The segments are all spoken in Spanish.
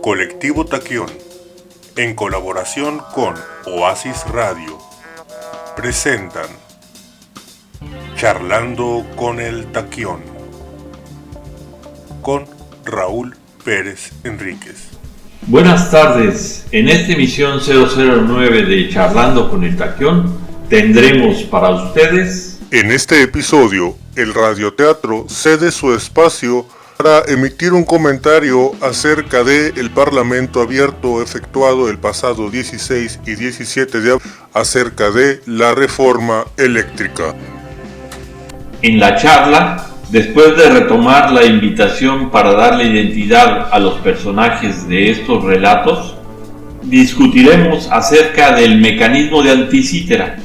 Colectivo Taquión, en colaboración con Oasis Radio, presentan Charlando con el Taquión, con Raúl Pérez Enríquez. Buenas tardes, en esta emisión 009 de Charlando con el Taquión tendremos para ustedes... En este episodio, el radioteatro cede su espacio para emitir un comentario acerca del Parlamento abierto efectuado el pasado 16 y 17 de abril acerca de la reforma eléctrica. En la charla, después de retomar la invitación para darle identidad a los personajes de estos relatos, discutiremos acerca del mecanismo de Anticítera,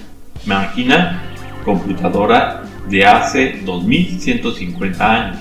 máquina computadora de hace 2150 años.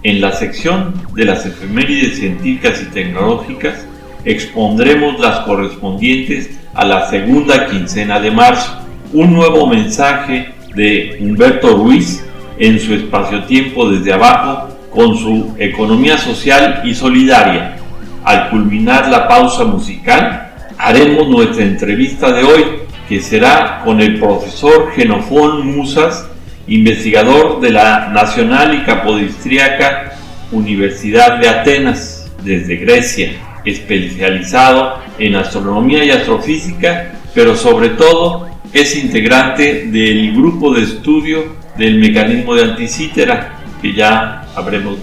En la sección de las efemérides científicas y tecnológicas expondremos las correspondientes a la segunda quincena de marzo, un nuevo mensaje de Humberto Ruiz en su espacio-tiempo desde abajo con su economía social y solidaria. Al culminar la pausa musical, haremos nuestra entrevista de hoy, que será con el profesor Xenofón Musas, investigador de la Nacional y Capodistríaca Universidad de Atenas, desde Grecia, especializado en astronomía y astrofísica, pero sobre todo es integrante del grupo de estudio del mecanismo de Anticítera, que ya habremos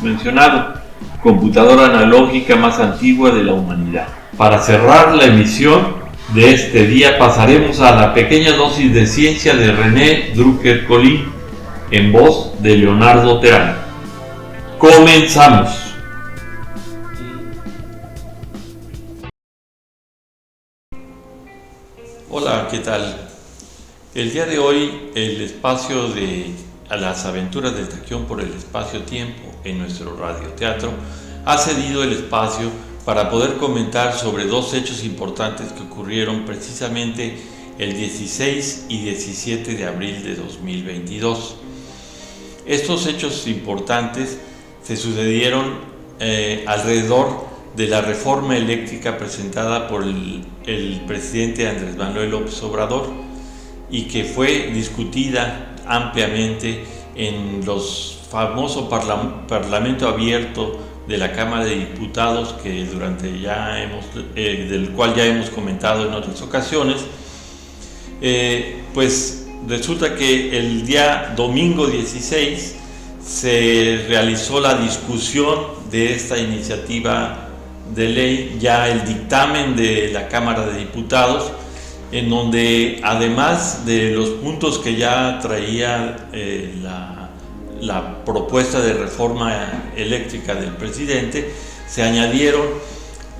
mencionado, computadora analógica más antigua de la humanidad. Para cerrar la emisión de este día pasaremos a la pequeña dosis de ciencia de René Drucker-Colin en voz de Leonardo Terán. Comenzamos. Hola, ¿qué tal? El día de hoy el espacio de a las aventuras del Taquión por el espacio-tiempo en nuestro radioteatro ha cedido el espacio para poder comentar sobre dos hechos importantes que ocurrieron precisamente el 16 y 17 de abril de 2022. Estos hechos importantes se sucedieron alrededor de la reforma eléctrica presentada por el presidente Andrés Manuel López Obrador y que fue discutida ampliamente en los famosos Parlamento abierto de la Cámara de Diputados, que del cual ya hemos comentado en otras ocasiones. Pues resulta que el día domingo 16 se realizó la discusión de esta iniciativa de ley, ya el dictamen de la Cámara de Diputados, en donde además de los puntos que ya traía la propuesta de reforma eléctrica del presidente, se añadieron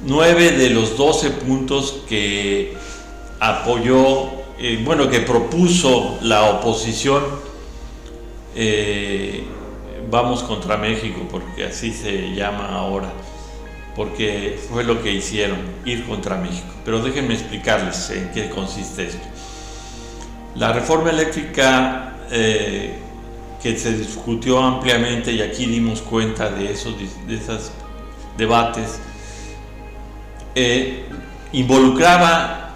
9 de los 12 puntos que apoyó, que propuso la oposición. Vamos contra México, porque así se llama ahora, porque fue lo que hicieron, ir contra México. Pero déjenme explicarles en qué consiste esto. La reforma eléctrica que se discutió ampliamente, y aquí dimos cuenta de esos debates, involucraba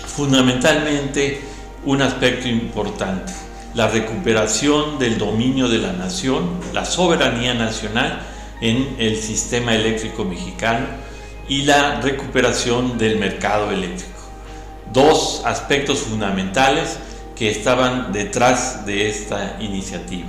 fundamentalmente un aspecto importante: la recuperación del dominio de la nación, la soberanía nacional en el sistema eléctrico mexicano y la recuperación del mercado eléctrico. Dos aspectos fundamentales que estaban detrás de esta iniciativa.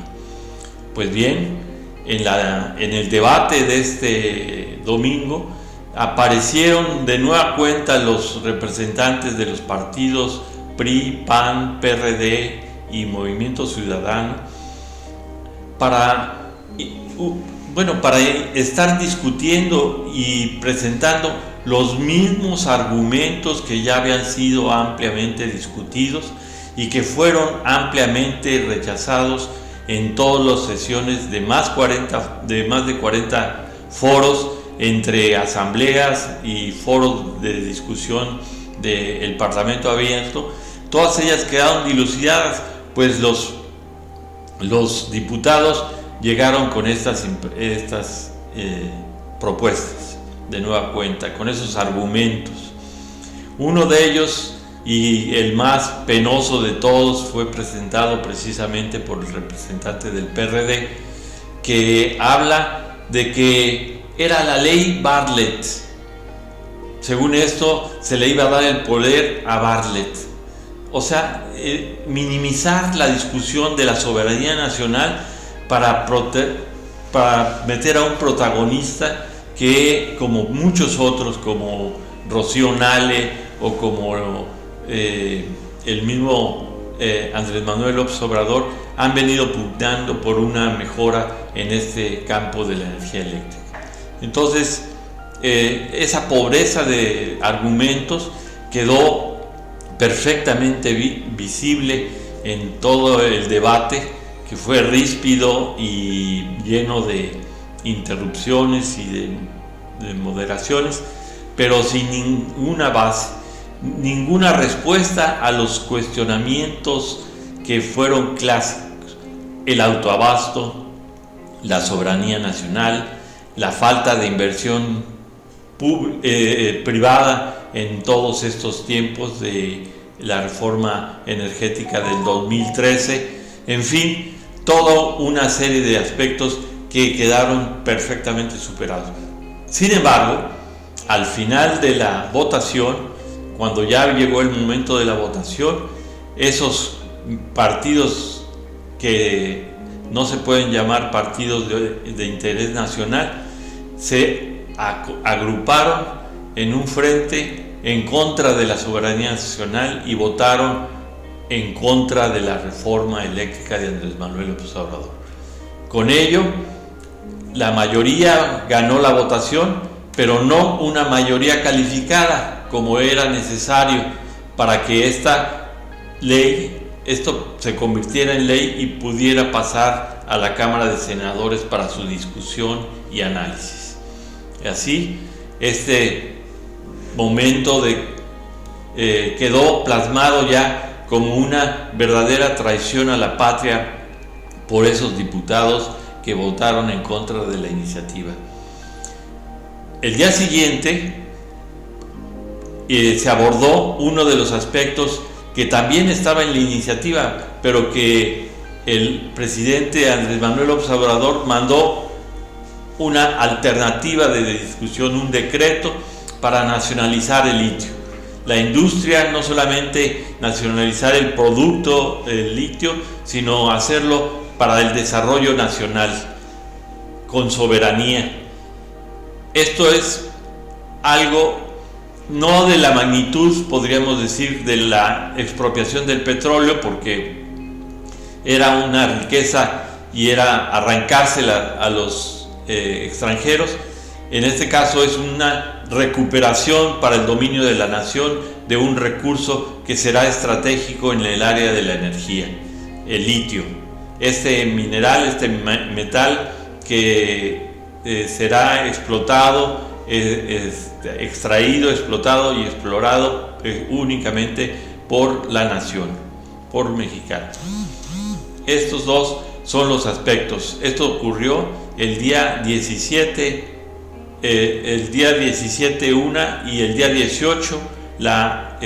Pues bien, en el debate de este domingo aparecieron de nueva cuenta los representantes de los partidos PRI, PAN, PRD y Movimiento Ciudadano para estar discutiendo y presentando los mismos argumentos que ya habían sido ampliamente discutidos y que fueron ampliamente rechazados en todas las sesiones de más de 40 foros, entre asambleas y foros de discusión del Parlamento abierto. Todas ellas quedaron dilucidadas, pues los diputados llegaron con estas propuestas. de nueva cuenta, con esos argumentos. Uno de ellos, y el más penoso de todos, fue presentado precisamente por el representante del PRD, que habla de que era la ley Bartlett. Según esto, se le iba a dar el poder a Bartlett. O sea, minimizar la discusión de la soberanía nacional para meter a un protagonista que, como muchos otros, como Rocío Nale o como el mismo Andrés Manuel López Obrador, han venido pugnando por una mejora en este campo de la energía eléctrica. Entonces, esa pobreza de argumentos quedó perfectamente visible en todo el debate, que fue ríspido y lleno de interrupciones y de moderaciones, pero sin ninguna base, ninguna respuesta a los cuestionamientos que fueron clásicos: el autoabasto, la soberanía nacional, la falta de inversión privada en todos estos tiempos de la reforma energética del 2013, en fin, toda una serie de aspectos que quedaron perfectamente superados. Sin embargo, al final de la votación, cuando ya llegó el momento de la votación, esos partidos que no se pueden llamar partidos de interés nacional se agruparon en un frente en contra de la soberanía nacional y votaron en contra de la reforma eléctrica de Andrés Manuel López Obrador. Con ello, la mayoría ganó la votación, pero no una mayoría calificada como era necesario para que esto se convirtiera en ley y pudiera pasar a la Cámara de Senadores para su discusión y análisis. Así, este momento quedó plasmado ya como una verdadera traición a la patria por esos diputados que votaron en contra de la iniciativa. El día siguiente se abordó uno de los aspectos que también estaba en la iniciativa, pero que el presidente Andrés Manuel López Obrador mandó una alternativa de discusión, un decreto para nacionalizar el litio. La industria, no solamente nacionalizar el producto, el litio, sino hacerlo para el desarrollo nacional, con soberanía. Esto es algo no de la magnitud, podríamos decir, de la expropiación del petróleo, porque era una riqueza y era arrancársela a los extranjeros. En este caso es una recuperación para el dominio de la nación de un recurso que será estratégico en el área de la energía, el litio. Este mineral, este metal que será explotado, extraído, explotado y explorado únicamente por la nación, por mexicanos. Estos dos son los aspectos. Esto ocurrió el día 17, una, y el día 18 la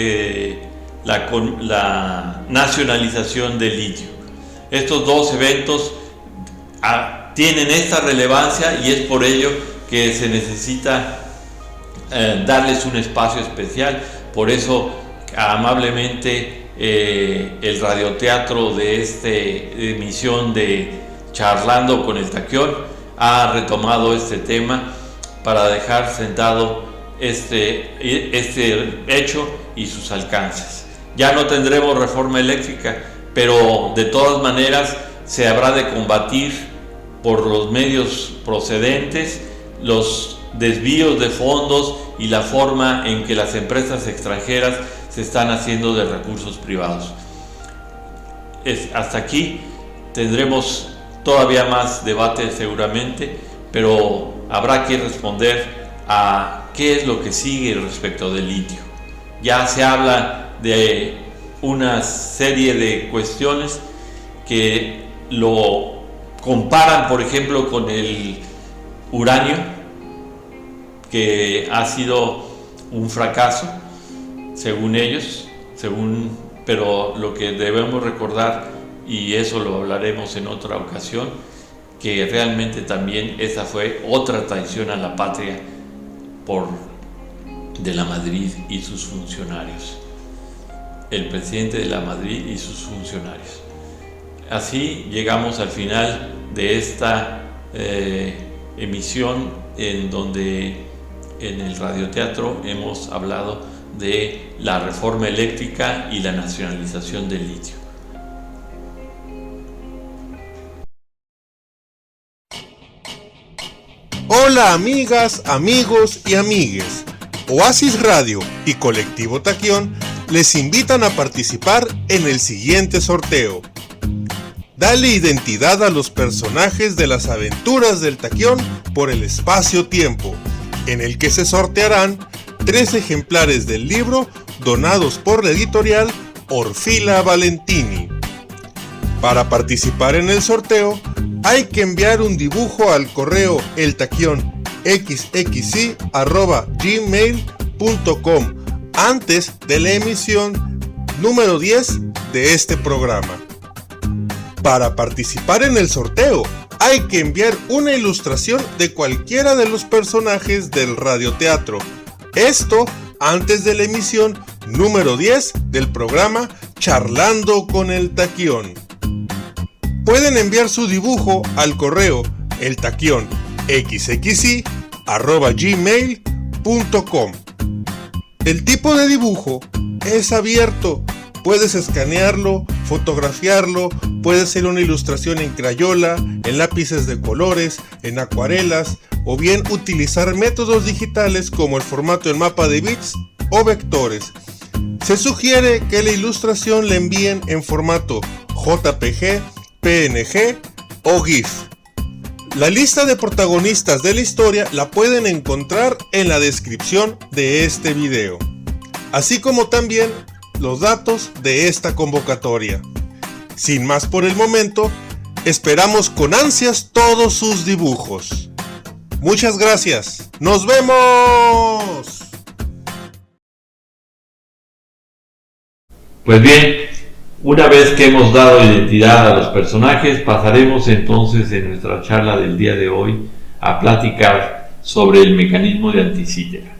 nacionalización del litio. Estos dos eventos tienen esta relevancia y es por ello que se necesita darles un espacio especial. Por eso amablemente el radioteatro de esta emisión de Charlando con el Taquión ha retomado este tema para dejar sentado este hecho y sus alcances. Ya no tendremos reforma eléctrica, pero de todas maneras se habrá de combatir por los medios procedentes los desvíos de fondos y la forma en que las empresas extranjeras se están haciendo de recursos privados. Hasta aquí tendremos todavía más debate seguramente, pero habrá que responder a qué es lo que sigue respecto del litio. Ya se habla de una serie de cuestiones que lo comparan, por ejemplo, con el uranio, que ha sido un fracaso, según ellos, pero lo que debemos recordar, y eso lo hablaremos en otra ocasión, que realmente también esa fue otra traición a la patria de la Madrid y sus funcionarios, el presidente de la Madrid y sus funcionarios. Así llegamos al final de esta emisión, en donde en el radioteatro hemos hablado de la reforma eléctrica y la nacionalización del litio. Hola amigas, amigos y amigues. Oasis Radio y Colectivo Taquión les invitan a participar en el siguiente sorteo. Dale identidad a los personajes de las aventuras del Taquión por el espacio-tiempo, en el que se sortearán 3 ejemplares del libro donados por la editorial Orfila Valentini. Para participar en el sorteo, hay que enviar un dibujo al correo eltaquionxxi@gmail.com antes de la emisión número 10 de este programa. Para participar en el sorteo, hay que enviar una ilustración de cualquiera de los personajes del radioteatro. Esto antes de la emisión número 10 del programa Charlando con el Taquión. Pueden enviar su dibujo al correo eltaquionxxi@gmail.com. El tipo de dibujo es abierto. Puedes escanearlo, fotografiarlo, puede ser una ilustración en crayola, en lápices de colores, en acuarelas, o bien utilizar métodos digitales como el formato en mapa de bits o vectores. Se sugiere que la ilustración la envíen en formato JPG, PNG o GIF. La lista de protagonistas de la historia la pueden encontrar en la descripción de este video, así como también los datos de esta convocatoria. Sin más por el momento, esperamos con ansias todos sus dibujos. Muchas gracias. ¡Nos vemos! Pues bien, una vez que hemos dado identidad a los personajes, pasaremos entonces en nuestra charla del día de hoy a platicar sobre el mecanismo de anticítera.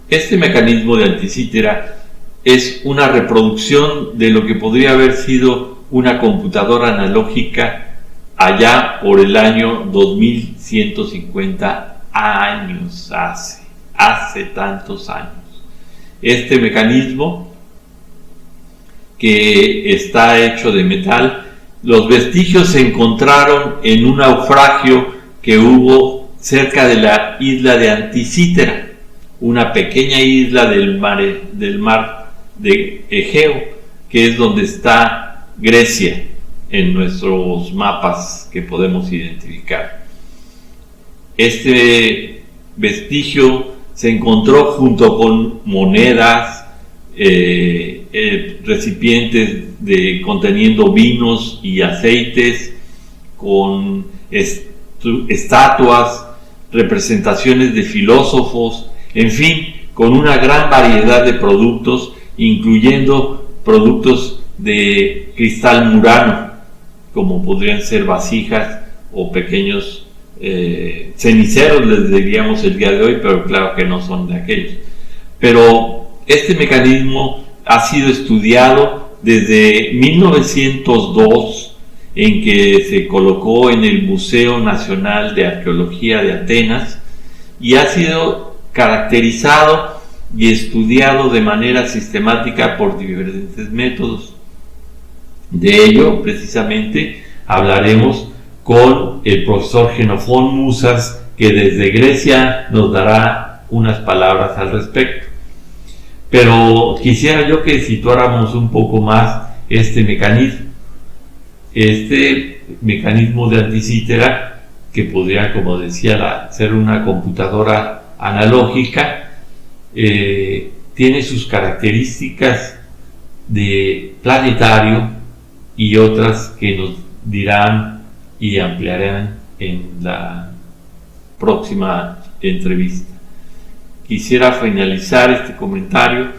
Este mecanismo de anticítera es una reproducción de lo que podría haber sido una computadora analógica allá por el año 2150 años, hace tantos años. Este mecanismo, que está hecho de metal, los vestigios se encontraron en un naufragio que hubo cerca de la isla de Anticítera, una pequeña isla del mar de Egeo, que es donde está Grecia en nuestros mapas que podemos identificar. Este vestigio se encontró junto con monedas, recipientes conteniendo vinos y aceites, con estatuas, representaciones de filósofos, en fin, con una gran variedad de productos, incluyendo productos de cristal murano, como podrían ser vasijas o pequeños ceniceros, les diríamos el día de hoy, pero claro que no son de aquellos. Pero este mecanismo ha sido estudiado desde 1902, en que se colocó en el Museo Nacional de Arqueología de Atenas, y ha sido caracterizado y estudiado de manera sistemática por diferentes métodos. De ello, precisamente, hablaremos con el profesor Xenofón Musas, que desde Grecia nos dará unas palabras al respecto. Pero quisiera yo que situáramos un poco más este mecanismo. Este mecanismo de anticítera, que podría, como decía, ser una computadora analógica, tiene sus características de planetario y otras que nos dirán y ampliarán en la próxima entrevista. quisiera finalizar este comentario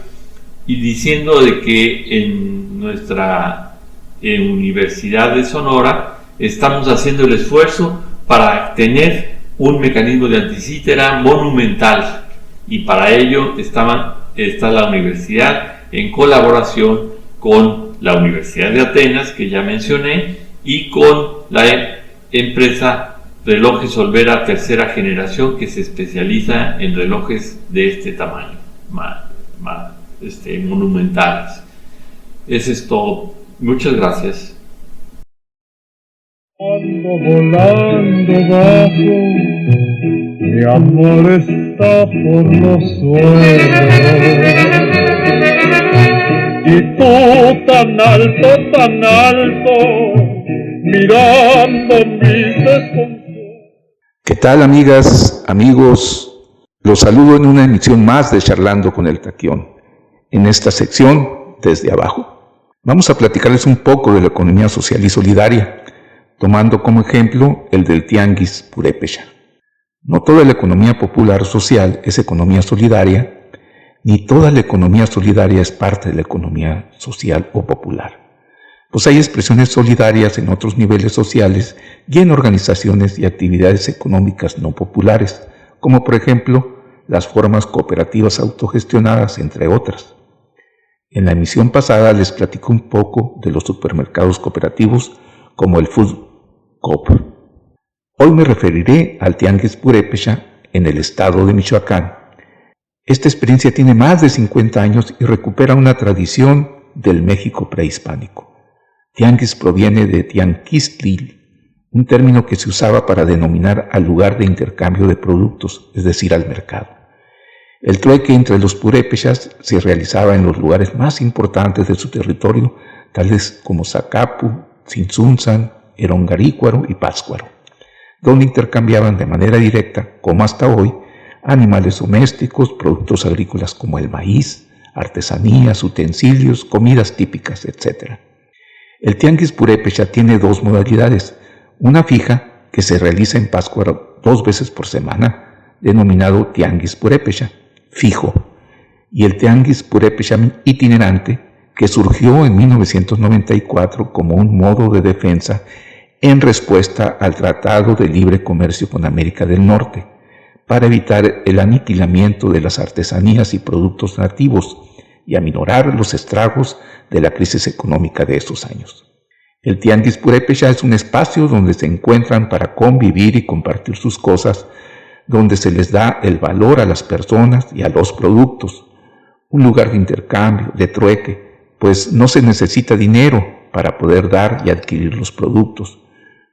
y diciendo de que en nuestra Universidad de Sonora estamos haciendo el esfuerzo para tener un mecanismo de anticítera monumental, y para ello está la universidad en colaboración con la Universidad de Atenas, que ya mencioné, y con la empresa Relojes Olvera tercera generación, que se especializa en relojes de este tamaño, monumentales. Eso es todo. Muchas gracias. Volando bajo, mi amor está por los suelos, y tú tan alto, mirando mis desconsuelos. ¿Qué tal, amigas, amigos? Los saludo en una emisión más de Charlando con el Taquión. En esta sección, desde abajo, vamos a platicarles un poco de la economía social y solidaria, tomando como ejemplo el del Tianguis Purépecha. No toda la economía popular social es economía solidaria, ni toda la economía solidaria es parte de la economía social o popular. Pues hay expresiones solidarias en otros niveles sociales y en organizaciones y actividades económicas no populares, como por ejemplo las formas cooperativas autogestionadas, entre otras. En la emisión pasada les platico un poco de los supermercados cooperativos como el Food Coop. Hoy me referiré al Tianguis Purépecha en el estado de Michoacán. Esta experiencia tiene más de 50 años y recupera una tradición del México prehispánico. Tianguis proviene de tianquistlil, un término que se usaba para denominar al lugar de intercambio de productos, es decir, al mercado. El trueque entre los purépechas se realizaba en los lugares más importantes de su territorio, tales como Zacapu, Tzintzuntzan, Erongarícuaro y Pátzcuaro, donde intercambiaban de manera directa, como hasta hoy, animales domésticos, productos agrícolas como el maíz, artesanías, utensilios, comidas típicas, etc. El Tianguis Purépecha tiene dos modalidades: una fija, que se realiza en Pátzcuaro 2 veces por semana, denominado Tianguis Purépecha, fijo, y el Tianguis Purépecha itinerante, que surgió en 1994 como un modo de defensa en respuesta al Tratado de Libre Comercio con América del Norte, para evitar el aniquilamiento de las artesanías y productos nativos y aminorar los estragos de la crisis económica de esos años. El Tianguis Purépecha es un espacio donde se encuentran para convivir y compartir sus cosas, donde se les da el valor a las personas y a los productos, un lugar de intercambio, de trueque, pues no se necesita dinero para poder dar y adquirir los productos,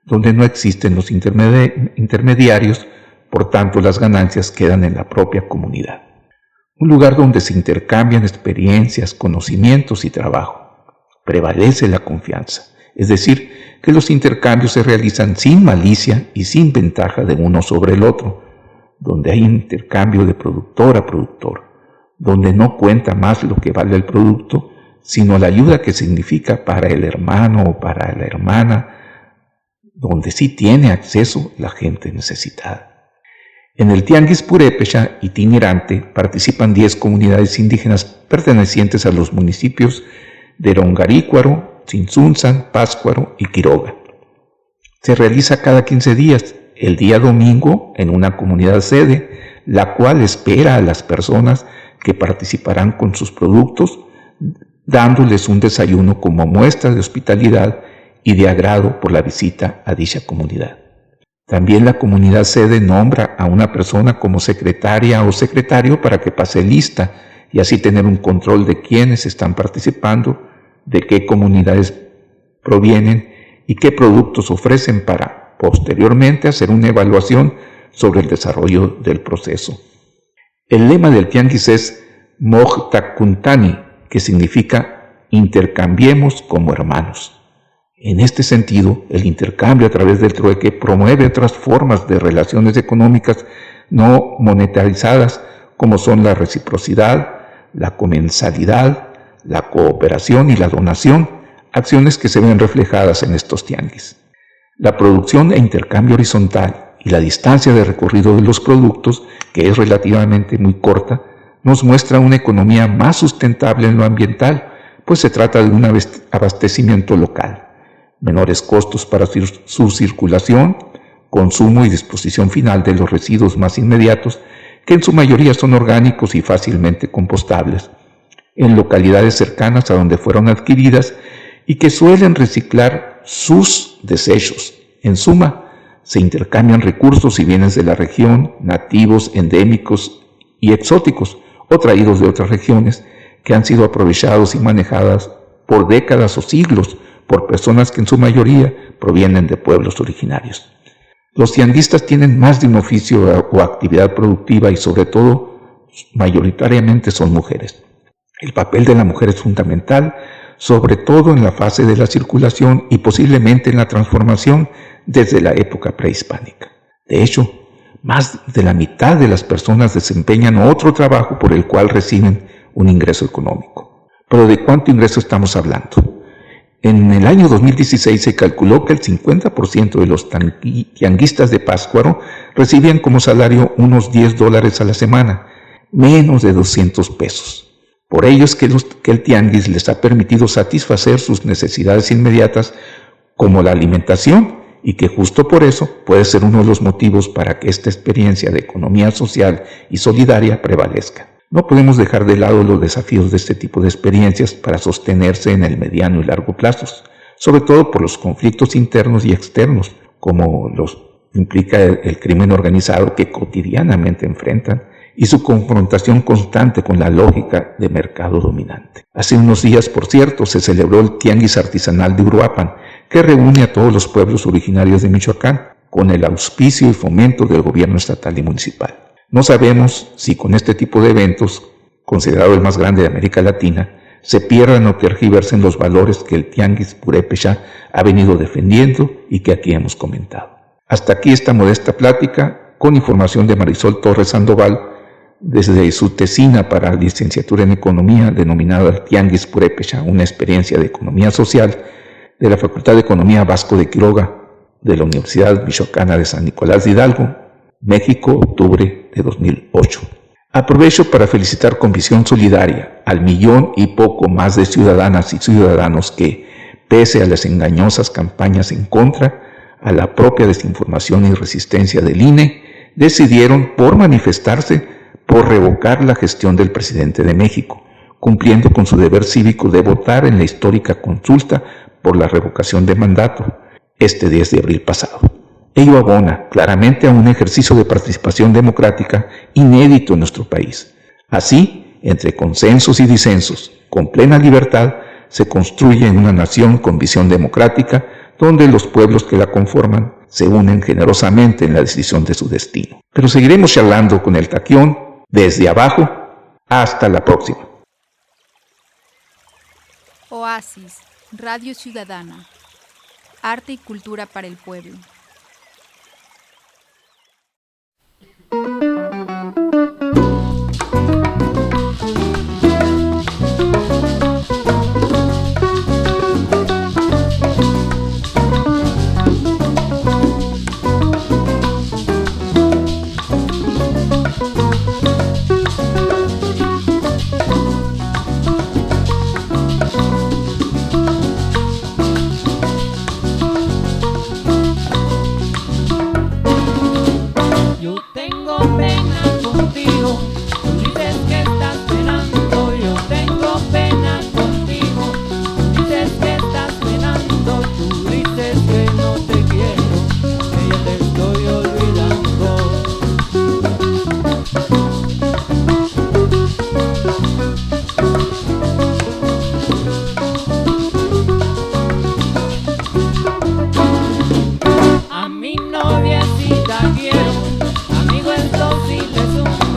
donde no existen los intermediarios, por tanto las ganancias quedan en la propia comunidad. Un lugar donde se intercambian experiencias, conocimientos y trabajo. Prevalece la confianza, es decir, que los intercambios se realizan sin malicia y sin ventaja de uno sobre el otro, donde hay intercambio de productor a productor, donde no cuenta más lo que vale el producto, sino la ayuda que significa para el hermano o para la hermana, donde sí tiene acceso la gente necesitada. En el Tianguis Purépecha itinerante participan 10 comunidades indígenas pertenecientes a los municipios de Erongarícuaro, Tzintzuntzan, Pátzcuaro y Quiroga. Se realiza cada 15 días, el día domingo en una comunidad sede, la cual espera a las personas que participarán con sus productos, dándoles un desayuno como muestra de hospitalidad y de agrado por la visita a dicha comunidad. También la comunidad sede nombra a una persona como secretaria o secretario para que pase lista y así tener un control de quiénes están participando, de qué comunidades provienen y qué productos ofrecen para posteriormente hacer una evaluación sobre el desarrollo del proceso. El lema del Tianguis es Mojtakuntani, que significa intercambiemos como hermanos. En este sentido, el intercambio a través del trueque promueve otras formas de relaciones económicas no monetarizadas, como son la reciprocidad, la comensalidad, la cooperación y la donación, acciones que se ven reflejadas en estos tianguis. La producción e intercambio horizontal y la distancia de recorrido de los productos, que es relativamente muy corta, nos muestra una economía más sustentable en lo ambiental, pues se trata de un abastecimiento local, menores costos para su circulación, consumo y disposición final de los residuos más inmediatos, que en su mayoría son orgánicos y fácilmente compostables, en localidades cercanas a donde fueron adquiridas y que suelen reciclar sus desechos. En suma, se intercambian recursos y bienes de la región, nativos, endémicos y exóticos, o traídos de otras regiones, que han sido aprovechados y manejadas por décadas o siglos por personas que en su mayoría provienen de pueblos originarios. Los tianguistas tienen más de un oficio o actividad productiva y sobre todo, mayoritariamente son mujeres. El papel de la mujer es fundamental, sobre todo en la fase de la circulación y posiblemente en la transformación desde la época prehispánica. De hecho, más de la mitad de las personas desempeñan otro trabajo por el cual reciben un ingreso económico. ¿Pero de cuánto ingreso estamos hablando? En el año 2016 se calculó que el 50% de los tianguistas de Pátzcuaro recibían como salario unos $10 a la semana, menos de 200 pesos. Por ello es que el tianguis les ha permitido satisfacer sus necesidades inmediatas como la alimentación, y que justo por eso puede ser uno de los motivos para que esta experiencia de economía social y solidaria prevalezca. No podemos dejar de lado los desafíos de este tipo de experiencias para sostenerse en el mediano y largo plazos, sobre todo por los conflictos internos y externos, como los implica el crimen organizado que cotidianamente enfrentan, y su confrontación constante con la lógica de mercado dominante. Hace unos días, por cierto, se celebró el Tianguis Artesanal de Uruapan, que reúne a todos los pueblos originarios de Michoacán, con el auspicio y fomento del gobierno estatal y municipal. No sabemos si con este tipo de eventos, considerado el más grande de América Latina, se pierdan o tergiversen los valores que el Tianguis Purépecha ha venido defendiendo y que aquí hemos comentado. Hasta aquí esta modesta plática, con información de Marisol Torres Sandoval, desde su tesina para licenciatura en Economía, denominada Tianguis Purépecha, una experiencia de economía social, de la Facultad de Economía Vasco de Quiroga, de la Universidad Michoacana de San Nicolás de Hidalgo, México, octubre de 2008. Aprovecho para felicitar con visión solidaria al 1,000,000 y poco más de ciudadanas y ciudadanos que, pese a las engañosas campañas en contra, a la propia desinformación y resistencia del INE, decidieron por manifestarse por revocar la gestión del presidente de México, cumpliendo con su deber cívico de votar en la histórica consulta por la revocación de mandato, este 10 de abril pasado. Ello abona claramente a un ejercicio de participación democrática inédito en nuestro país. Así, entre consensos y disensos, con plena libertad, se construye en una nación con visión democrática, donde los pueblos que la conforman se unen generosamente en la decisión de su destino. Pero seguiremos charlando con el Taquión desde abajo. Hasta la próxima. Oasis, Radio Ciudadana. Arte y cultura para el pueblo. A mi noviecita quiero, amigo, esto sí le sumo.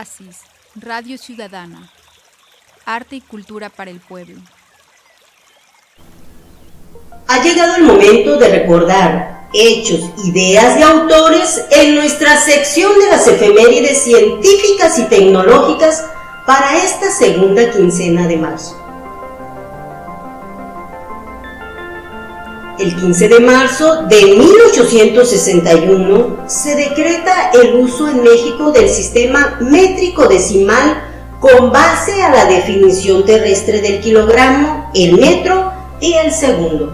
Oasis, Radio Ciudadana. Arte y cultura para el pueblo. Ha llegado el momento de recordar hechos, ideas y autores en nuestra sección de las efemérides científicas y tecnológicas para esta segunda quincena de marzo. El 15 de marzo de 1861 se decreta el uso en México del sistema métrico decimal con base a la definición terrestre del kilogramo, el metro y el segundo.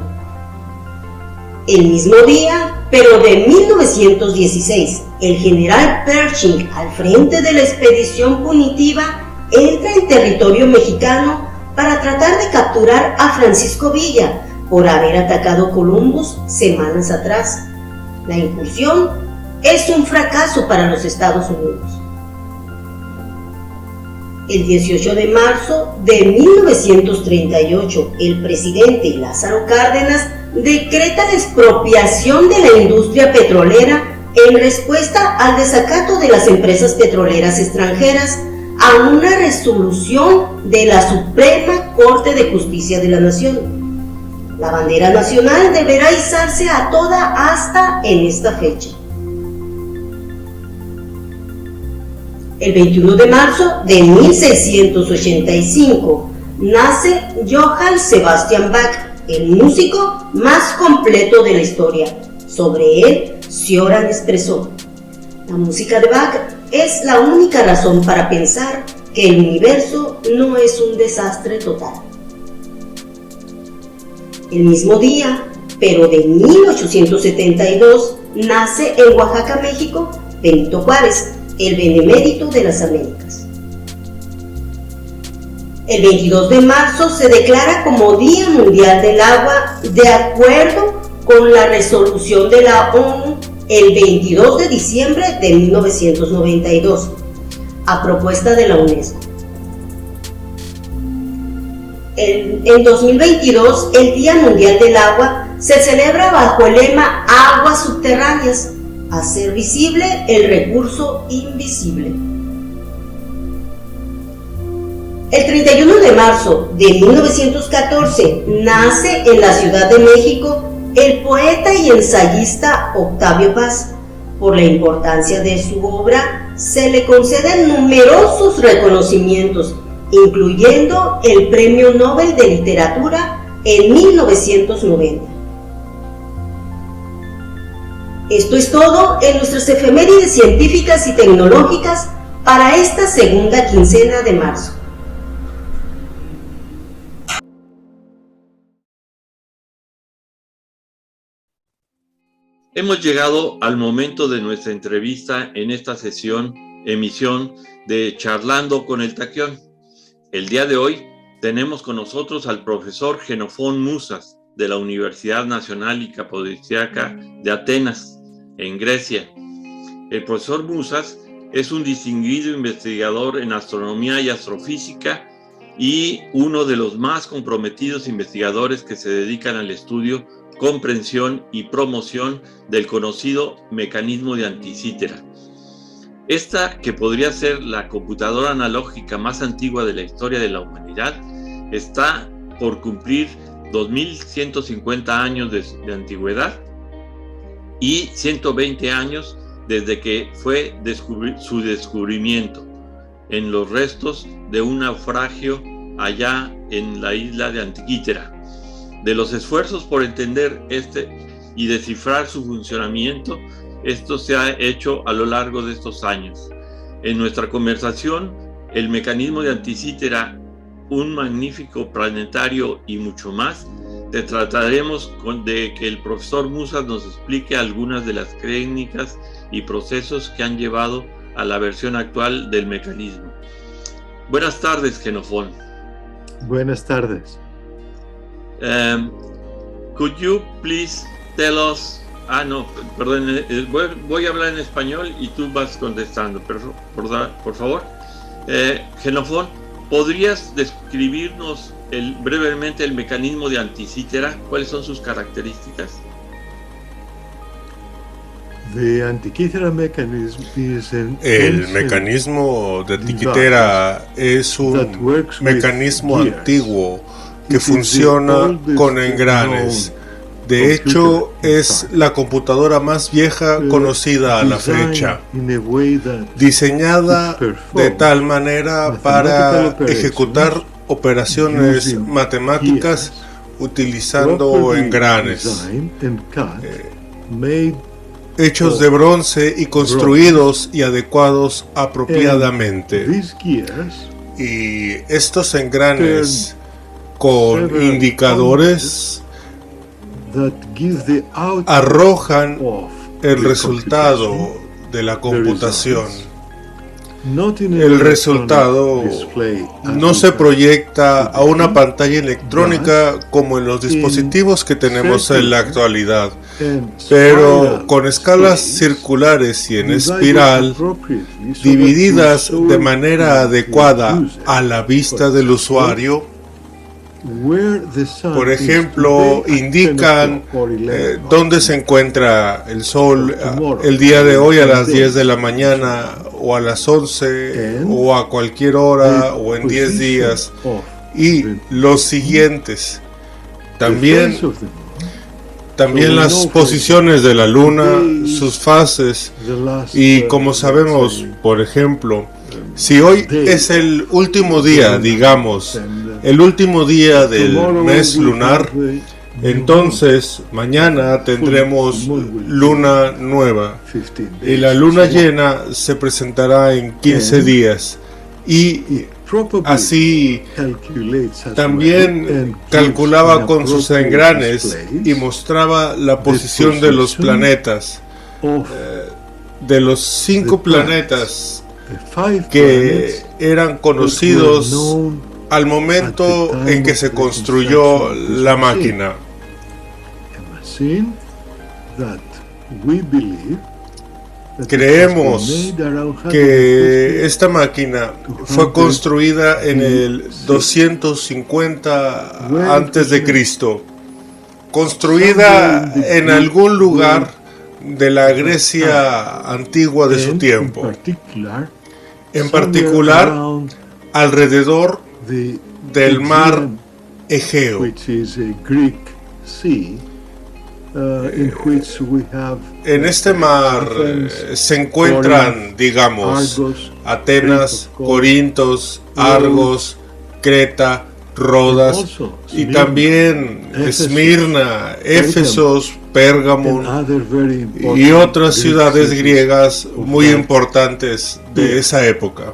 El mismo día, pero de 1916, el general Pershing, al frente de la expedición punitiva, entra en territorio mexicano para tratar de capturar a Francisco Villa por haber atacado Columbus semanas atrás. La incursión es un fracaso para los Estados Unidos. El 18 de marzo de 1938, el presidente Lázaro Cárdenas decreta la expropiación de la industria petrolera en respuesta al desacato de las empresas petroleras extranjeras a una resolución de la Suprema Corte de Justicia de la Nación. La bandera nacional deberá izarse a toda asta en esta fecha. El 21 de marzo de 1685 nace Johann Sebastian Bach, el músico más completo de la historia. Sobre él, Cioran expresó: la música de Bach es la única razón para pensar que el universo no es un desastre total. El mismo día, pero de 1872, nace en Oaxaca, México, Benito Juárez, el benemérito de las Américas. El 22 de marzo se declara como Día Mundial del Agua de acuerdo con la resolución de la ONU el 22 de diciembre de 1992, a propuesta de la UNESCO. En 2022, el Día Mundial del Agua se celebra bajo el lema Aguas Subterráneas, hacer visible el recurso invisible. El 31 de marzo de 1914 nace en la Ciudad de México el poeta y ensayista Octavio Paz. Por la importancia de su obra, se le conceden numerosos reconocimientos, incluyendo el Premio Nobel de Literatura en 1990. Esto es todo en nuestras efemérides científicas y tecnológicas para esta segunda quincena de marzo. Hemos llegado al momento de nuestra entrevista en esta emisión de Charlando con el Taquión. El día de hoy tenemos con nosotros al profesor Xenofón Musas de la Universidad Nacional y Capodiciaca de Atenas, en Grecia. El profesor Musas es un distinguido investigador en astronomía y astrofísica y uno de los más comprometidos investigadores que se dedican al estudio, comprensión y promoción del conocido mecanismo de Anticítera. Esta, que podría ser la computadora analógica más antigua de la historia de la humanidad, está por cumplir 2150 años de antigüedad y 120 años desde que fue su descubrimiento en los restos de un naufragio allá en la isla de Antiquítera. De los esfuerzos por entender y descifrar su funcionamiento, esto se ha hecho a lo largo de estos años. En nuestra conversación, el mecanismo de Anticítera, un magnífico planetario y mucho más, trataremos de que el profesor Musas nos explique algunas de las técnicas y procesos que han llevado a la versión actual del mecanismo. Buenas tardes, Xenofón. Buenas tardes. Could you please tell us... perdón, voy a hablar en español y tú vas contestando, por favor. Xenofón, ¿podrías describirnos brevemente el mecanismo de Anticítera? ¿Cuáles son sus características? El mecanismo de Antikythera es un mecanismo antiguo que funciona con engranes. De hecho, es la computadora más vieja conocida a la fecha, diseñada de tal manera para ejecutar operaciones matemáticas utilizando engranes, hechos de bronce y construidos y adecuados apropiadamente. Y estos engranes con indicadores arrojan el resultado de la computación. El resultado no se proyecta a una pantalla electrónica como en los dispositivos que tenemos en la actualidad, pero con escalas circulares y en espiral, divididas de manera adecuada a la vista del usuario. Por ejemplo, indican dónde se encuentra el sol el día de hoy a las 10 de la mañana o a las 11 o a cualquier hora o en 10 días y los siguientes. También las posiciones de la luna, sus fases y como sabemos, por ejemplo, si hoy es el último día, digamos, el último día del mes lunar, entonces mañana tendremos luna nueva y la luna llena se presentará en 15 días y así también calculaba con sus engranes y mostraba la posición de los planetas, de los 5 planetas que eran conocidos al momento en que se construyó la máquina. Creemos que esta máquina fue construida en el 250 antes de Cristo, construida en algún lugar de la Grecia antigua de su tiempo, en particular alrededor del mar Egeo, en este mar se encuentran, digamos, Atenas, Corintos, Argos, Creta, Rodas y también Esmirna, Éfesos, Pérgamo y otras ciudades griegas muy importantes de esa época.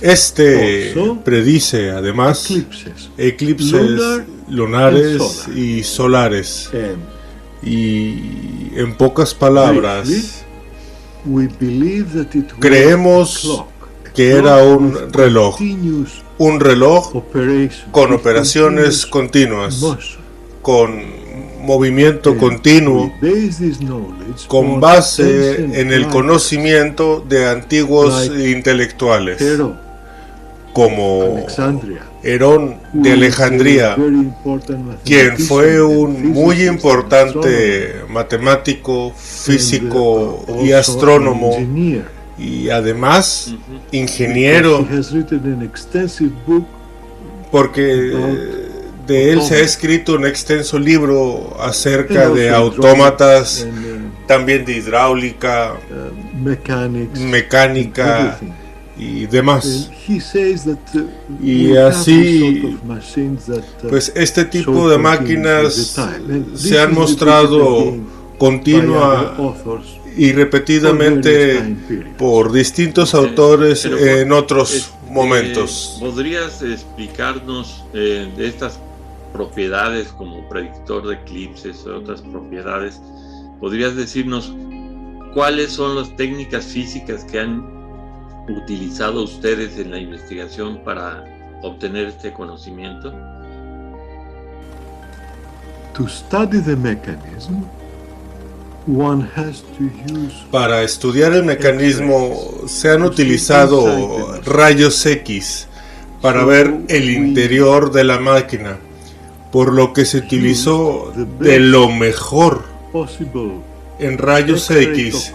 Este predice además eclipses lunares y solares. Y en pocas palabras, creemos que era un reloj con operaciones continuas, con movimiento continuo, con base en el conocimiento de antiguos intelectuales, como Herón de Alejandría, quien fue un muy importante matemático, físico y astrónomo, y además ingeniero, porque de él se ha escrito un extenso libro acerca de autómatas, también de hidráulica, mecánica y demás. Y así, pues este tipo de máquinas se han mostrado continua y repetidamente por distintos autores en otros momentos. ¿Podrías explicarnos de estas propiedades como predictor de eclipses o otras propiedades? ¿Podrías decirnos cuáles son las técnicas físicas que han utilizado ustedes en la investigación para obtener este conocimiento? To study the mechanism, one has to use... Para estudiar el mecanismo se han utilizado rayos X para ver el interior de la máquina. por lo que se utilizó de lo mejor en rayos X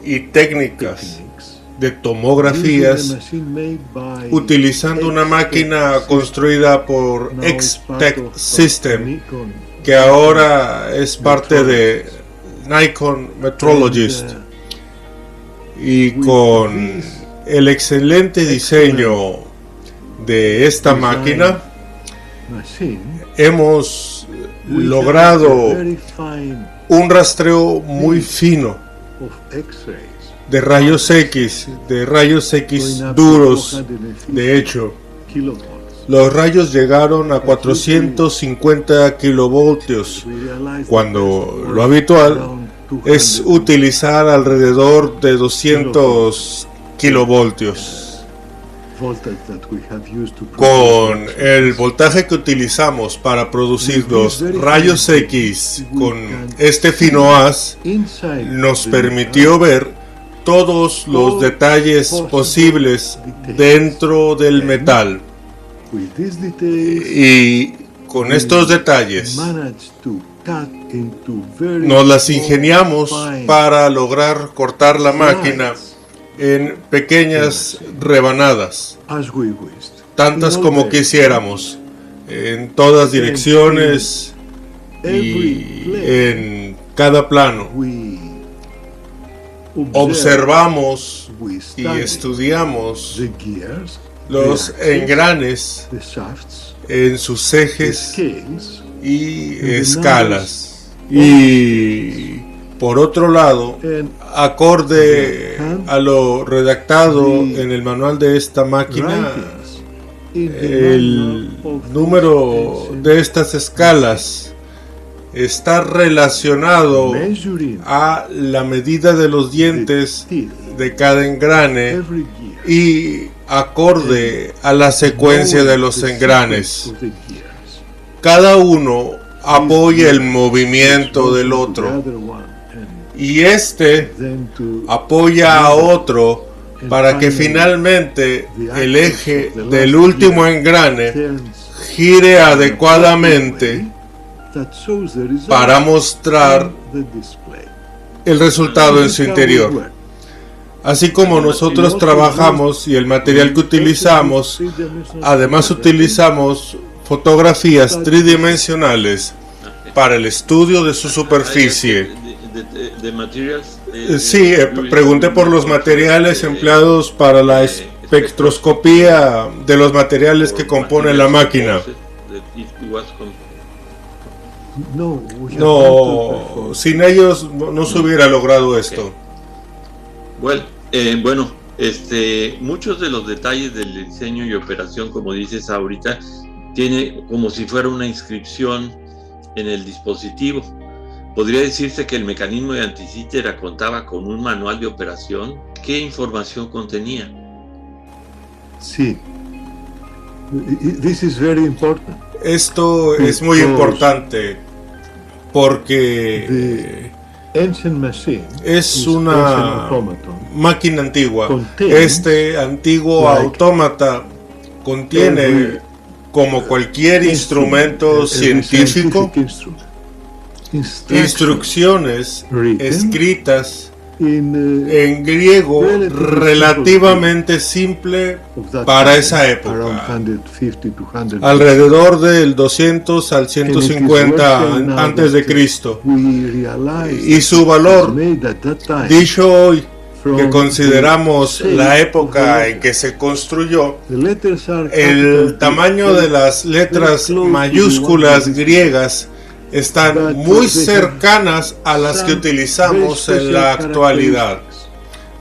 y técnicas de tomografías, utilizando una máquina construida por X-Tech System, que ahora es parte de Nikon Metrologist, y con el excelente diseño de esta máquina hemos logrado un rastreo muy fino de rayos X duros. De hecho, los rayos llegaron a 450 kilovoltios, cuando lo habitual es utilizar alrededor de 200 kilovoltios. Con el voltaje que utilizamos para producir los rayos X con este fino haz, nos permitió ver todos los detalles posibles dentro del metal. Y con estos detalles nos las ingeniamos para lograr cortar la máquina en pequeñas rebanadas, tantas como quisiéramos, en todas direcciones y en cada plano. Observamos y estudiamos los engranes en sus ejes y escalas. Y por otro lado, acorde a lo redactado en el manual de esta máquina, el número de estas escalas está relacionado a la medida de los dientes de cada engrane y acorde a la secuencia de los engranes. Cada uno apoya el movimiento del otro y este apoya a otro para que finalmente el eje del último engrane gire adecuadamente para mostrar el resultado en su interior. Así como nosotros trabajamos y el material que utilizamos, además utilizamos fotografías tridimensionales para el estudio de su superficie. Sí, pregunté por los materiales empleados para la espectroscopía de los materiales que componen la máquina. No, sin ellos no se hubiera logrado esto. Bueno, muchos de los detalles del diseño y operación, como dices ahorita, tiene como si fuera una inscripción en el dispositivo. ¿Podría decirse que el mecanismo de anticítera contaba con un manual de operación? ¿Qué información contenía? Sí. This is very important. Esto es muy importante porque es una máquina antigua. Este antiguo autómata contiene, como cualquier instrumento científico, instrucciones escritas en griego relativamente simple para esa época, alrededor del 200 al 150 antes de Cristo, y su valor, dicho hoy que consideramos la época en que se construyó, el tamaño de las letras mayúsculas griegas están muy cercanas a las que utilizamos en la actualidad,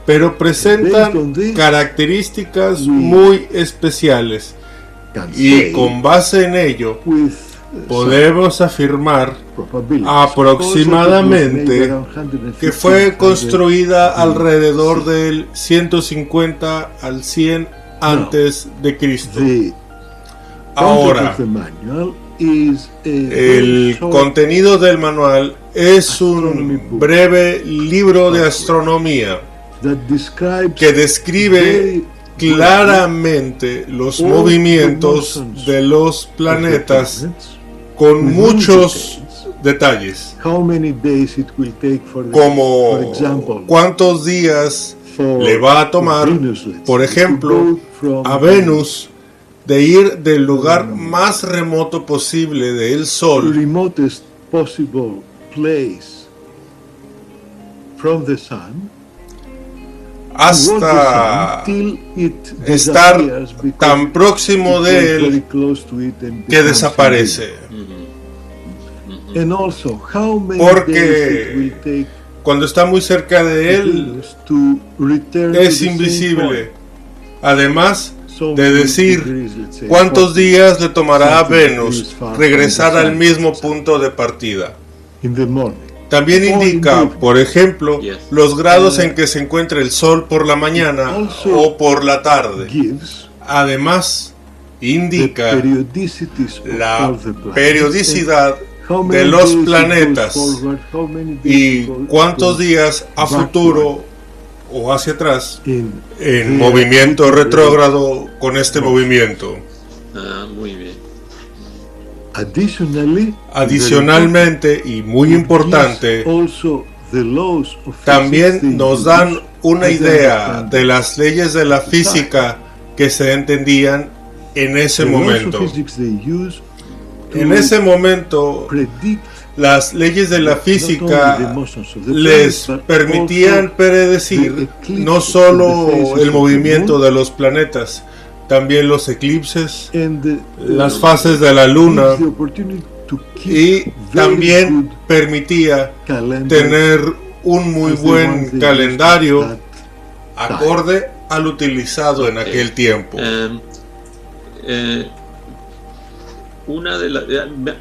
pero presentan características muy especiales, y con base en ello podemos afirmar aproximadamente que fue construida alrededor del 150 al 100 antes de Cristo. Ahora, el contenido del manual es un breve libro de astronomía que describe claramente los movimientos de los planetas con muchos detalles, como cuántos días le va a tomar, por ejemplo, a Venus de ir del lugar más remoto posible del Sol hasta estar tan próximo de él que desaparece. Porque cuando está muy cerca de él es invisible. Además de decir cuántos días le tomará a Venus regresar al mismo punto de partida. También indica, por ejemplo, los grados en que se encuentra el Sol por la mañana o por la tarde. Además, indica la periodicidad de los planetas y cuántos días a futuro o hacia atrás en movimiento retrógrado con este movimiento. Muy bien. Adicionalmente, y muy importante, también nos dan una idea de las leyes de la física que se entendían en ese momento. En ese momento, las leyes de la física les permitían predecir no solo el movimiento de los planetas, también los eclipses, las fases de la luna, y también permitía tener un muy buen calendario acorde al utilizado en aquel tiempo.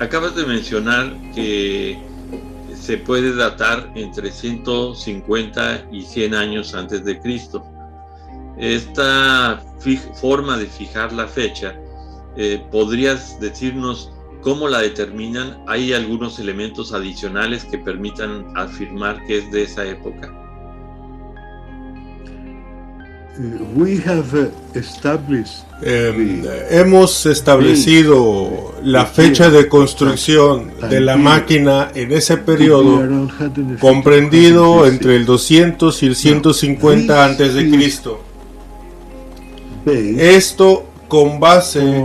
Acabas de mencionar que se puede datar entre 150 y 100 años antes de Cristo. Esta forma de fijar la fecha, ¿podrías decirnos cómo la determinan? ¿Hay algunos elementos adicionales que permitan afirmar que es de esa época? Hemos establecido la fecha de construcción de la máquina en ese periodo, comprendido entre el 200 y el 150 antes de Cristo. Esto con base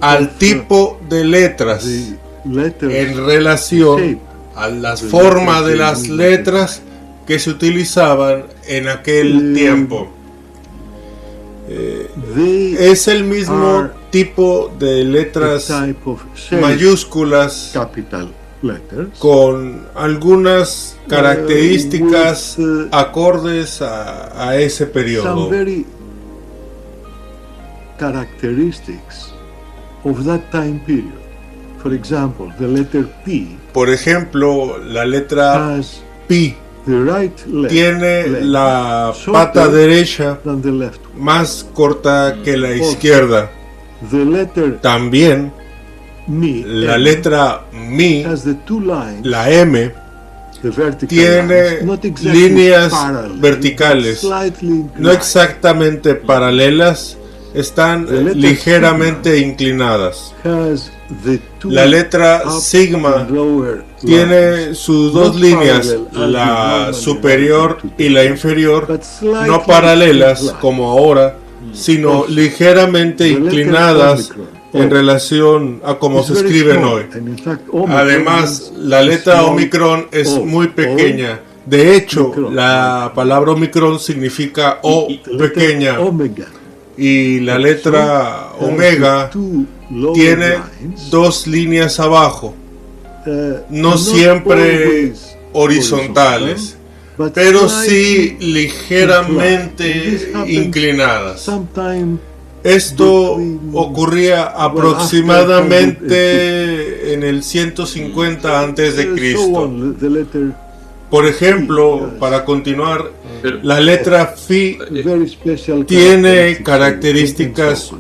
al tipo de letras en relación a las formas de las letras que se utilizaban en aquel tiempo. Es el mismo tipo de letras mayúsculas con algunas características acordes a ese periodo. Por ejemplo, la letra Pi tiene la pata derecha más corta que la izquierda. También la letra Mi, la M, tiene líneas verticales, no exactamente paralelas, están ligeramente inclinadas. La letra Sigma tiene sus dos líneas, la superior y la inferior, no paralelas como ahora, sino ligeramente inclinadas en relación a cómo se escriben hoy. Además, la letra Omicron es muy pequeña. De hecho, la palabra Omicron significa O pequeña. Y la letra Omega tiene dos líneas abajo, no siempre horizontales, pero sí ligeramente inclinadas. Esto ocurría aproximadamente en el 150 antes de Cristo. Por ejemplo, para continuar, la letra Phi tiene características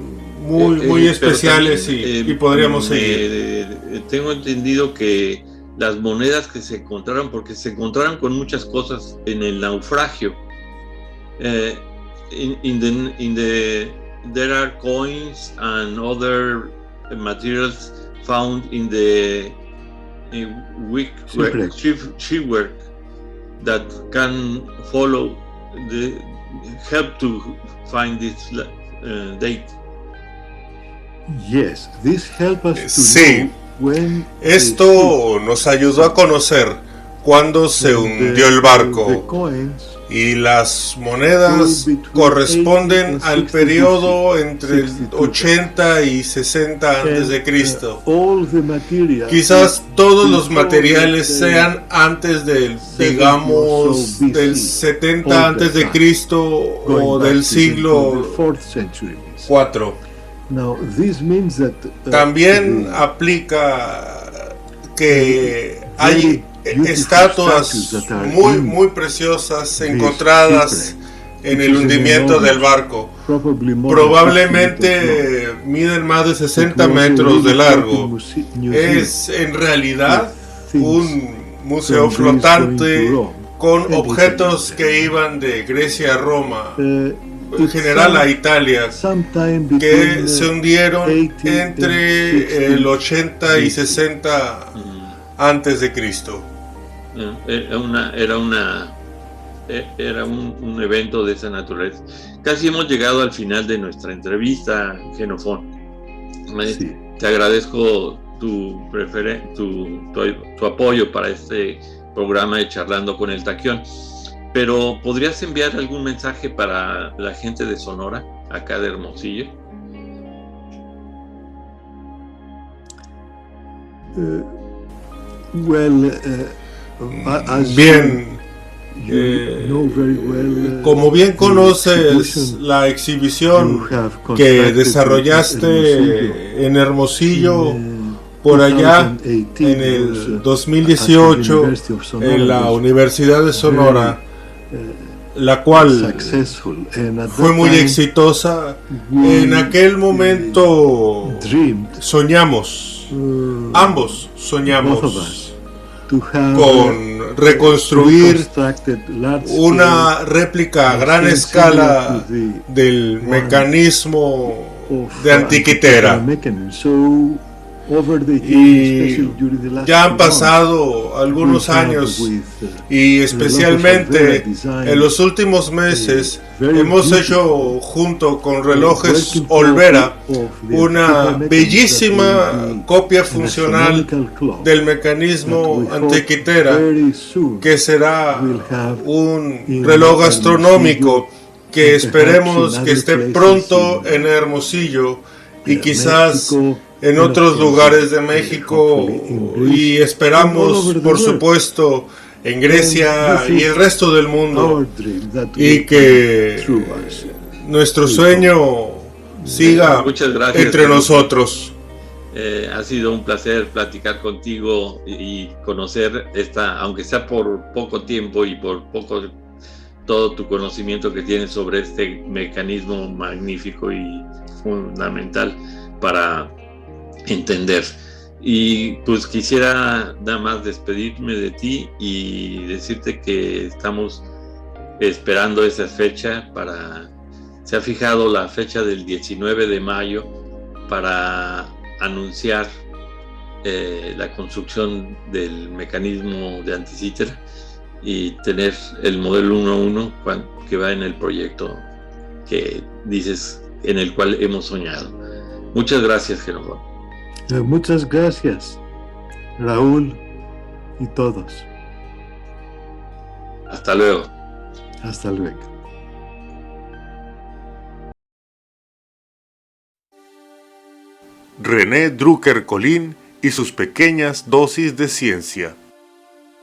muy especiales y podríamos seguir. Tengo entendido que las monedas que se encontraron, porque se encontraron con muchas cosas en el naufragio, there are coins and other materials found in the shipwreck that can follow help to find this date. Yes, this helps us to Sí, know when esto nos ayudó a conocer cuándo se hundió el barco, the coins y las monedas corresponden al periodo entre el 80 y 60 antes de Cristo. all the material Quizás todos los materiales sean antes del, digamos, del 70 antes de Cristo o del siglo IV. Now, this means that, También aplica que hay estatuas muy preciosas encontradas en el hundimiento del barco. Probablemente miden más de 60 metros de largo. Es en realidad un museo flotante con objetos que iban de Grecia a Roma, en general a Italia, que se hundieron entre el 80 y 60 antes de Cristo. Era un evento de esa naturaleza. Casi hemos llegado al final de nuestra entrevista, Xenofón. Sí. Te agradezco tu apoyo para este programa de Charlando con el Taquión. Pero ¿podrías enviar algún mensaje para la gente de Sonora, acá de Hermosillo? Bien, como bien conoces la exhibición que desarrollaste en Hermosillo por allá en el 2018 en la Universidad de Sonora, la cual fue muy exitosa. En aquel momento soñamos, ambos soñamos con reconstruir una réplica a gran escala del mecanismo de Antiquitera. Y ya han pasado algunos años, y especialmente en los últimos meses hemos hecho, junto con Relojes Olvera, una bellísima copia funcional del mecanismo Antiquitera, que será un reloj astronómico que esperemos que esté pronto en Hermosillo y quizás en otros lugares de México, y esperamos, por supuesto, en Grecia y el resto del mundo, y que nuestro sueño siga entre nosotros. Ha sido un placer platicar contigo y conocer aunque sea por poco tiempo y por poco, todo tu conocimiento que tienes sobre este mecanismo magnífico y fundamental para entender. Y pues quisiera nada más despedirme de ti y decirte que estamos esperando esa fecha. Se ha fijado la fecha del 19 de mayo para anunciar la construcción del mecanismo de Antiquitera y tener el modelo 1.1 que va en el proyecto que dices, en el cual hemos soñado. Muchas gracias, Xenofón. Muchas gracias, Raúl y todos. Hasta luego. Hasta luego. René Drucker Colín y sus pequeñas dosis de ciencia.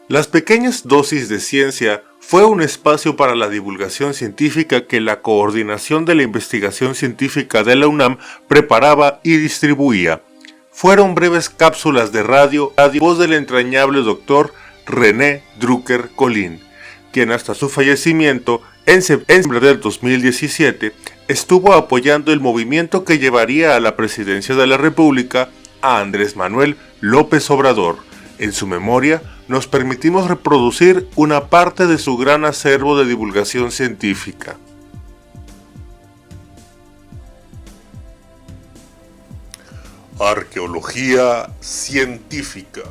Las pequeñas dosis de ciencia fue un espacio para la divulgación científica que la Coordinación de la Investigación Científica de la UNAM preparaba y distribuía. Fueron breves cápsulas de radio a voz del entrañable doctor René Drucker Colín, quien hasta su fallecimiento en septiembre del 2017 estuvo apoyando el movimiento que llevaría a la presidencia de la República a Andrés Manuel López Obrador. En su memoria nos permitimos reproducir una parte de su gran acervo de divulgación científica. Arqueología científica.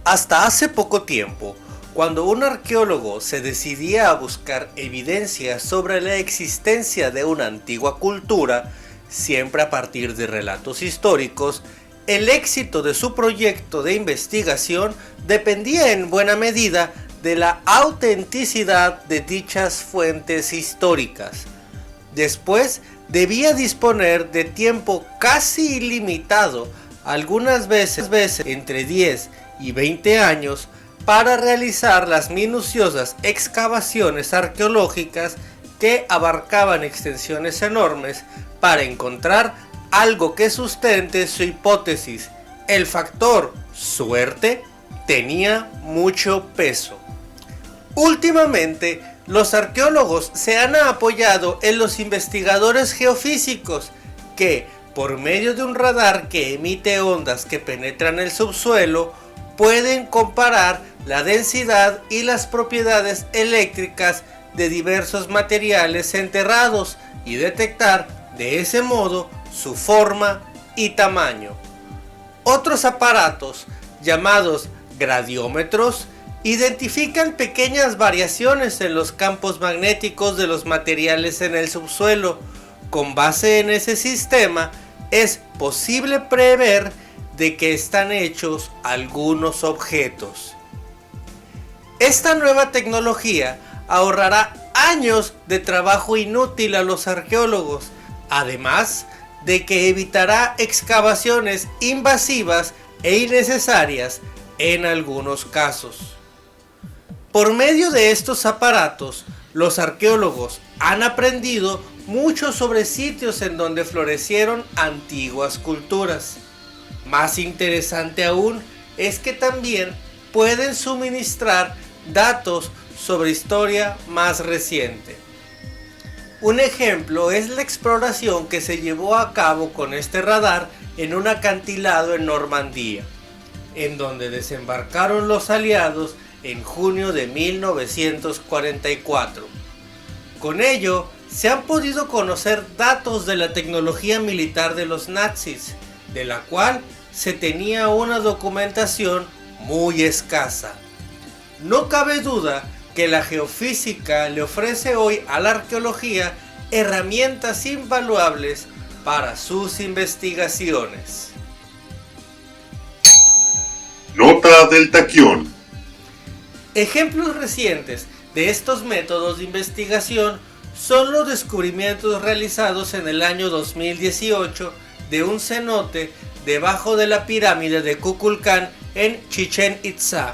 Hasta hace poco tiempo, cuando un arqueólogo se decidía a buscar evidencia sobre la existencia de una antigua cultura, siempre a partir de relatos históricos, el éxito de su proyecto de investigación dependía en buena medida de la autenticidad de dichas fuentes históricas. Después, debía disponer de tiempo casi ilimitado, algunas veces entre 10 y 20 años, para realizar las minuciosas excavaciones arqueológicas que abarcaban extensiones enormes para encontrar algo que sustente su hipótesis. El factor suerte tenía mucho peso. Últimamente, los arqueólogos se han apoyado en los investigadores geofísicos que, por medio de un radar que emite ondas que penetran el subsuelo, pueden comparar la densidad y las propiedades eléctricas de diversos materiales enterrados y detectar de ese modo su forma y tamaño. Otros aparatos, llamados gradiómetros, identifican pequeñas variaciones en los campos magnéticos de los materiales en el subsuelo. Con base en ese sistema, es posible prever de qué están hechos algunos objetos. Esta nueva tecnología ahorrará años de trabajo inútil a los arqueólogos, además de que evitará excavaciones invasivas e innecesarias en algunos casos. Por medio de estos aparatos, los arqueólogos han aprendido mucho sobre sitios en donde florecieron antiguas culturas. Más interesante aún es que también pueden suministrar datos sobre historia más reciente. Un ejemplo es la exploración que se llevó a cabo con este radar en un acantilado en Normandía, en donde desembarcaron los aliados en junio de 1944. Con ello, se han podido conocer datos de la tecnología militar de los nazis, de la cual se tenía una documentación muy escasa. No cabe duda que la geofísica le ofrece hoy a la arqueología herramientas invaluables para sus investigaciones. Nota del taquión. Ejemplos recientes de estos métodos de investigación son los descubrimientos realizados en el año 2018 de un cenote debajo de la pirámide de Kukulcán en Chichén Itzá.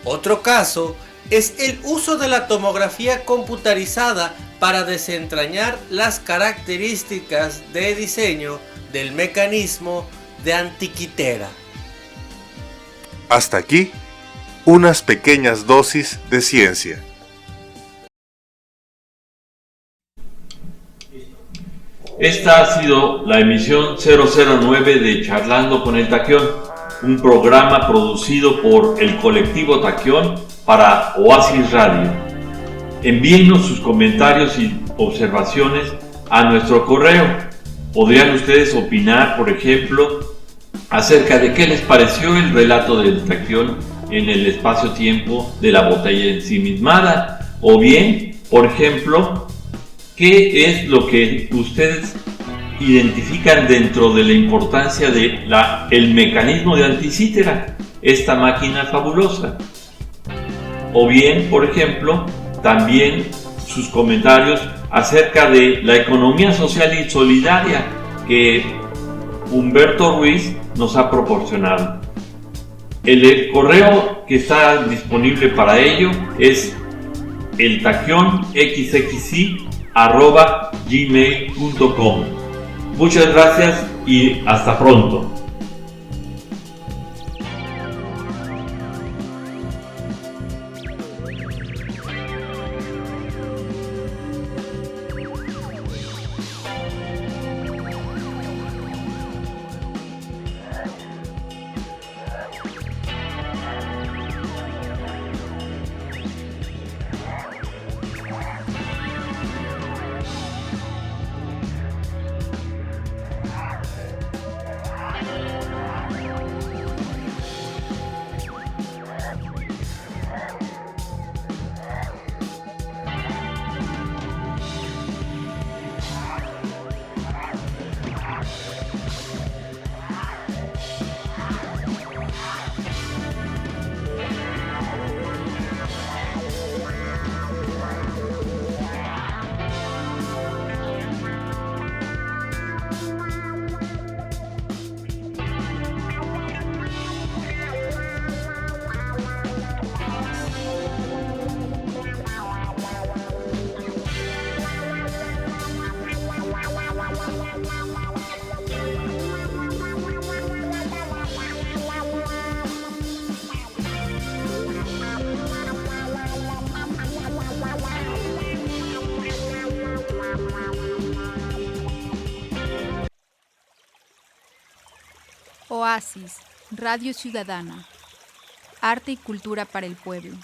Otro caso es el uso de la tomografía computarizada para desentrañar las características de diseño del mecanismo de Antiquitera. Hasta aquí, unas pequeñas dosis de ciencia. Esta ha sido la emisión 009 de Charlando con el Taquión, un programa producido por el colectivo Taquión para Oasis Radio. Envíennos sus comentarios y observaciones a nuestro correo. Podrían ustedes opinar, por ejemplo, acerca de qué les pareció el relato del Taquión en el espacio-tiempo de la botella ensimismada, o bien, por ejemplo, qué es lo que ustedes identifican dentro de la importancia de el mecanismo de Anticítera, esta máquina fabulosa. O bien, por ejemplo, también sus comentarios acerca de la economía social y solidaria que Humberto Ruiz nos ha proporcionado. El correo que está disponible para ello es eltaquionxxi@gmail.com. Muchas gracias y hasta pronto. Oasis, Radio Ciudadana. Arte y cultura para el pueblo.